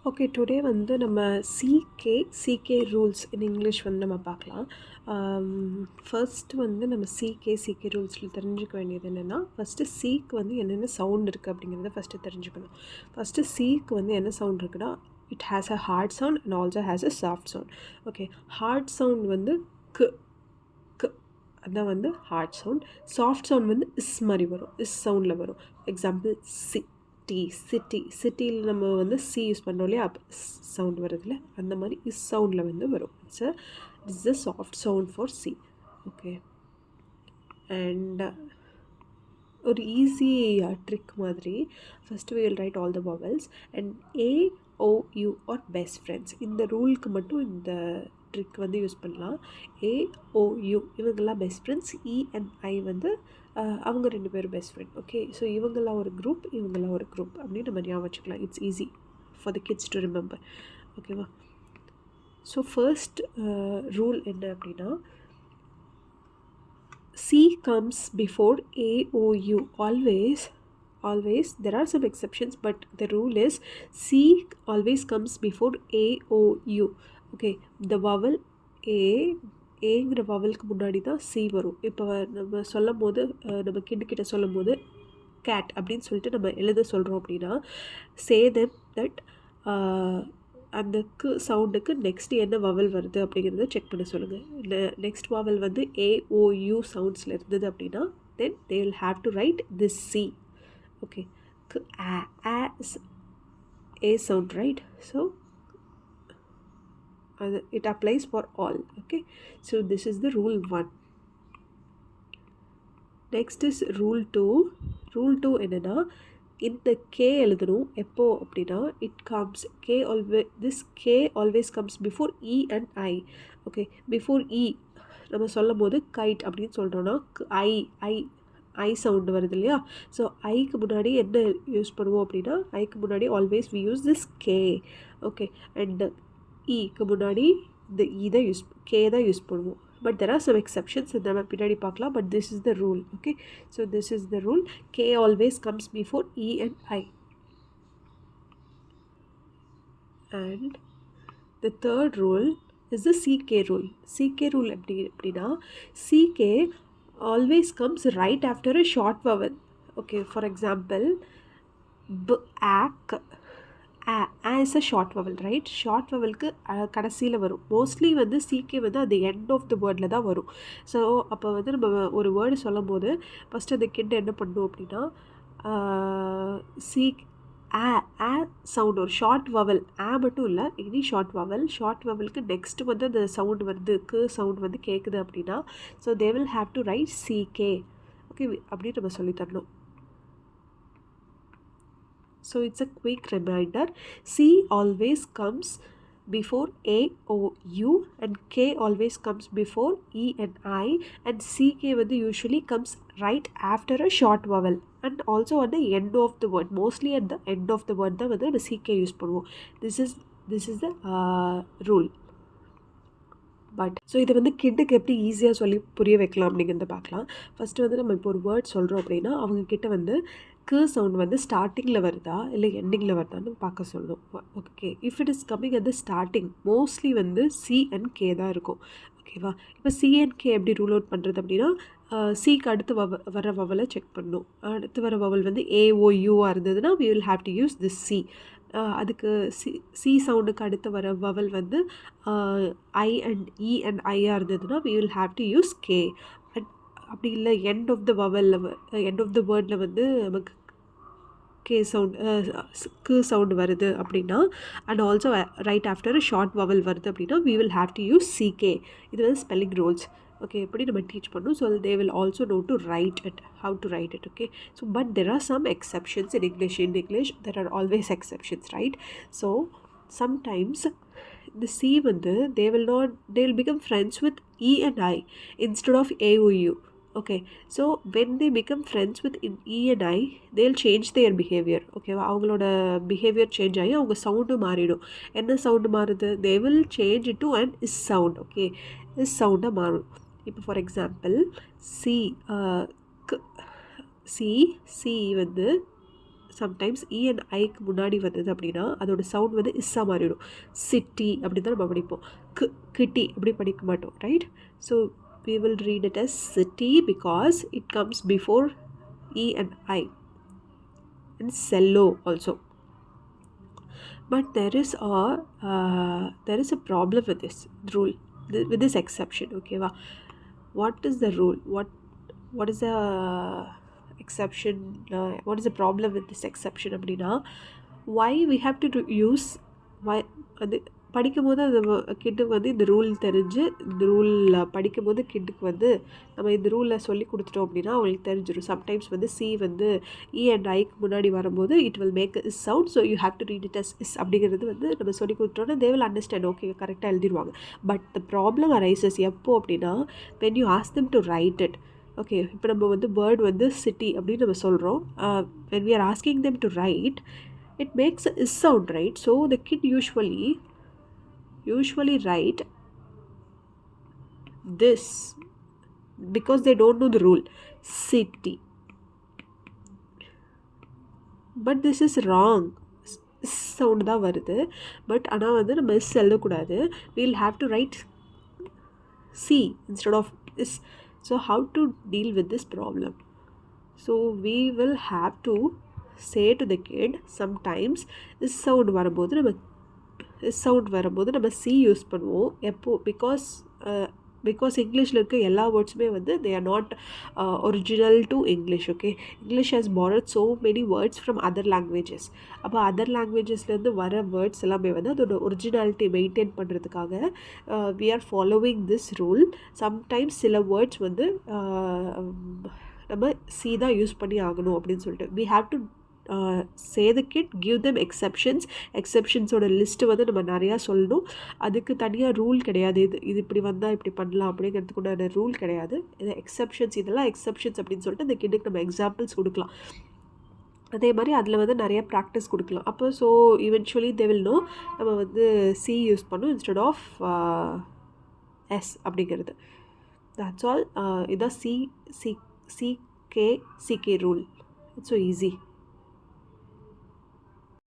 Okay, today வந்து நம்ம சிகே rules in English வந்து நம்ம பார்க்கலாம். ஃபர்ஸ்ட் வந்து நம்ம சிகே ரூல்ஸில் தெரிஞ்சுக்க வேண்டியது என்னென்னா, ஃபஸ்ட்டு சிக்கு வந்து என்னென்ன சவுண்ட் இருக்குது அப்படிங்கிறத ஃபஸ்ட்டு தெரிஞ்சுக்கணும். ஃபஸ்ட்டு சிக்கு வந்து என்ன சவுண்ட் இருக்குன்னா, it has a hard sound and also has a soft sound. Okay, hard sound வந்து க் க் அதான் வந்து ஹார்ட் சவுண்ட். சாஃப்ட் சவுண்ட் வந்து இஸ் மாதிரி வரும், இஸ் சவுண்டில் வரும். எக்ஸாம்பிள் சிட்டியில் நம்ம வந்து சி யூஸ் பண்ணுறோம் இல்லையா, சவுண்ட் வருதுல்ல, அந்த மாதிரி இஸ் சவுண்டில் வந்து வரும். It's a soft sound for C. Okay, and ஒரு ஈஸி ட்ரிக் மாதிரி first we will write all the vowels and A, O, U or best friends. இந்த ரூலுக்கு மட்டும் இந்த ட்ரிக் வந்து யூஸ் பண்ணலாம். A, O, U இவங்கெல்லாம் best friends. E and I வந்து அவங்க ரெண்டு பேரும் பெஸ்ட் ஃப்ரெண்ட். ஓகே, ஸோ இவங்கெல்லாம் ஒரு குரூப், இவங்கெல்லாம் ஒரு குரூப் அப்படின்னு நம்ம ஞாபகம் வச்சுக்கலாம். It's easy for the kids to remember. ஓகேவா? ஸோ ஃபர்ஸ்ட் ரூல் என்ன அப்படின்னா, C comes before A, O, U. Always. There are some exceptions, but the rule is C always comes before A, O, U. Okay, the vowel ஏங்கிற வவலுக்கு முன்னாடி தான் C வரும். இப்போ நம்ம சொல்லும் போது, நம்ம கிட்ட சொல்லும் போது கேட் அப்படின்னு சொல்லிட்டு நம்ம எழுத சொல்கிறோம் அப்படின்னா, சே தெம் தட் அந்த சவுண்டுக்கு நெக்ஸ்ட் என்ன வவல் வருது அப்படிங்கிறத செக் பண்ண சொல்லுங்கள். நெக்ஸ்ட் வவல் வந்து AOU சவுண்ட்ஸில் இருந்தது அப்படின்னா, then they will have to write this C. Okay, A sound, right? So it applies for all. Okay, so this is the rule 1. Next is rule 2. Rule 2 என்னன்னா, இந்த K எழுதணும் எப்போ அப்படின்னா, this K always comes before E and I. Okay, before E நம்ம சொல்லும் போது guide அப்படின்னு சொல்கிறோன்னா, ஐ சவுண்டு வருது இல்லையா? ஸோ ஐக்கு முன்னாடி என்ன யூஸ் பண்ணுவோம் அப்படின்னா, ஐக்கு முன்னாடி always we use this K. Okay, and ஈக்கு முன்னாடி இந்த கே தான் யூஸ் பண்ணுவோம். But there are some exceptions, நம்ம பின்னாடி பார்க்கலாம். But this is the rule. Okay, so this is the rule. K always comes before E and I. And the third rule is the CK rule. CK rule எப்படின்னா, CK always comes right after a short vowel. Okay, for example, ak, a is a short vowel, right? short vowelக்கு கடைசியில் வரும். Mostly வந்து CK வந்து அந்த end of the வேர்டில் தான் வரும். So அப்போ வந்து நம்ம ஒரு வேர்டு சொல்லும் போது ஃபஸ்ட்டு அந்த கிட்ட என்ன பண்ணணும் அப்படின்னா, ஆ சவுண்ட், ஒரு ஷார்ட் வவல், மட்டும் இல்லை, எனி ஷார்ட் வவலுக்கு நெக்ஸ்ட்டு வந்து அந்த சவுண்ட் வருது, சவுண்ட் வந்து கேட்குது அப்படின்னா, so they will have to write CK. Okay, அப்படின்னு நம்ம சொல்லித்தரணும். So it's a quick reminder. C always comes before A, O, U and K always comes before E and I, and CK வந்து usually comes right after a short vowel and also at the end of the word. Mostly at the end of the word தான் வந்து நம்ம CK use பண்ணுவோம். This is the rule. But so இதை வந்து கிட்டுக்கு எப்படி ஈஸியாக சொல்லி புரிய வைக்கலாம் அப்படிங்கிறத பார்க்கலாம். ஃபஸ்ட்டு வந்து நம்ம இப்போ ஒரு வேர்ட் சொல்கிறோம் அப்படின்னா, அவங்கக்கிட்ட வந்து சவுண்ட் வந்து ஸ்டார்டிங்கில் வருதா இல்லை எண்டிங்கில் வருதான்னு பார்க்க சொல்லணும். Okay, if it is coming at the starting, mostly வந்து C and K தான் இருக்கும். ஓகேவா? இப்போ C and K எப்படி ரூல் அவுட் பண்ணுறது அப்படின்னா, சிக்கு அடுத்து வர வவலை செக் பண்ணணும். அடுத்து வர வவல் வந்து AOUவாக இருந்ததுன்னா we will have to use this C. அதுக்கு சி சவுண்டுக்கு அடுத்து வர வவல் வந்து I and E and ஐயாக இருந்ததுன்னா we will have to use K. அப்படி இல்லை, எண்ட் ஆஃப் த வவலில், எண்ட் ஆஃப் த வேர்டில் வந்து நமக்கு சவுண்டு வருது அப்படின்னா, and also right after short vowel வருது அப்படின்னா we will have to use CK. இது வந்து ஸ்பெல்லிங் ரூல்ஸ். ஓகே, எப்படி நம்ம டீச் பண்ணணும். So they will also know to write it, how to write it. Okay, so but there are some exceptions in English there are always exceptions, right? So sometimes the C வந்து they will become friends with E and I instead of AOU. Okay, so when they become friends with E and I, they'll change their behavior. Okay, அவங்களோட behavior change ஆகி அவங்க sound மாறிடும். என்ன sound மாறுது? they will change it to an is sound. Okay, is சவுண்டாக மாறும். இப்போ for example C வந்து சம்டைம்ஸ் இ அண்ட் ஐக்கு முன்னாடி வந்தது அப்படின்னா அதோட சவுண்ட் வந்து இஸ்ஸாக மாறிடும். சிட்டி அப்படி தான் நம்ம படிப்போம். கிட்டி அப்படி படிக்க மாட்டோம், right? So we will read it as city because it comes before E and I. And cello also. But there is a problem with this rule, with this exception. Okay, what is the rule? What is the exception? What is the problem with this exception அப்படின்னா, why we have to use why அது படிக்கும் போது அந்த கிட்டுக்கு வந்து இந்த rule தெரிஞ்சு இந்த rule படிக்கும் போது கிட்டுக்கு வந்து நம்ம இந்த ரூலில் சொல்லி கொடுத்துட்டோம் அப்படின்னா அவங்களுக்கு தெரிஞ்சிடும். சம்டைம்ஸ் வந்து சி வந்து இ அண்ட் ஐக்கு முன்னாடி வரும்போது it will make is sound. So you have to read it as is அப்படிங்கிறது வந்து நம்ம சொல்லி கொடுத்துட்டோன்னா தே வில் அண்டர்ஸ்டாண்ட். ஓகே, கரெக்டாக எழுதிடுவாங்க. பட் த ப்ராப்ளம் அரைசஸ் எப்போ அப்படின்னா, when you ask them to write it. Okay, இப்போ நம்ம வந்து வேர்ட் வந்து சிட்டி அப்படின்னு நம்ம சொல்கிறோம். when we are asking them to write, it makes a is sound, right? So the kid usually write this because they don't know the rule, city. But this is wrong. Sound தான் வருது. But ஆனால் வந்து நம்ம is எழுதக்கூடாது. we'll have to write C instead of this. So how to deal with this problem? So we will have to say to the kid, sometimes is sound வரும்போது நம்ம C use பண்ணுவோம். எப்போ? Because இங்கிலீஷில் இருக்க எல்லா வேர்ட்ஸுமே வந்து they are not original to English. Okay, English has borrowed so many words from other languages. அப்போ other லாங்குவேஜஸ்லேருந்து வர வேர்ட்ஸ் எல்லாமே வந்து அதோட ஒரிஜினாலிட்டி மெயின்டைன் பண்ணுறதுக்காக we are following this rule. Sometimes சில வேர்ட்ஸ் வந்து நம்ம சி தான் யூஸ் பண்ணி ஆகணும் அப்படின்னு சொல்லிட்டு we have to say the kid, give them எக்ஸப்ஷன்ஸோட லிஸ்ட்டு வந்து நம்ம நிறையா சொல்லணும். அதுக்கு தனியாக ரூல் கிடையாது. இது இப்படி வந்தால் இப்படி பண்ணலாம் அப்படிங்கிறதுக்குண்டான ரூல் கிடையாது. இது எக்ஸப்ஷன்ஸ், இதெல்லாம் எக்ஸப்ஷன்ஸ் அப்படின்னு சொல்லிட்டு அந்த கிட்டுக்கு நம்ம எக்ஸாம்பிள்ஸ் கொடுக்கலாம். அதே மாதிரி அதில் வந்து நிறைய ப்ராக்டிஸ் கொடுக்கலாம். அப்போ so eventually they will know நம்ம வந்து சி யூஸ் பண்ணோம் இன்ஸ்டெட் ஆஃப் எஸ் அப்படிங்கிறது. That's all. இதான் சிகே ரூல். It's so easy.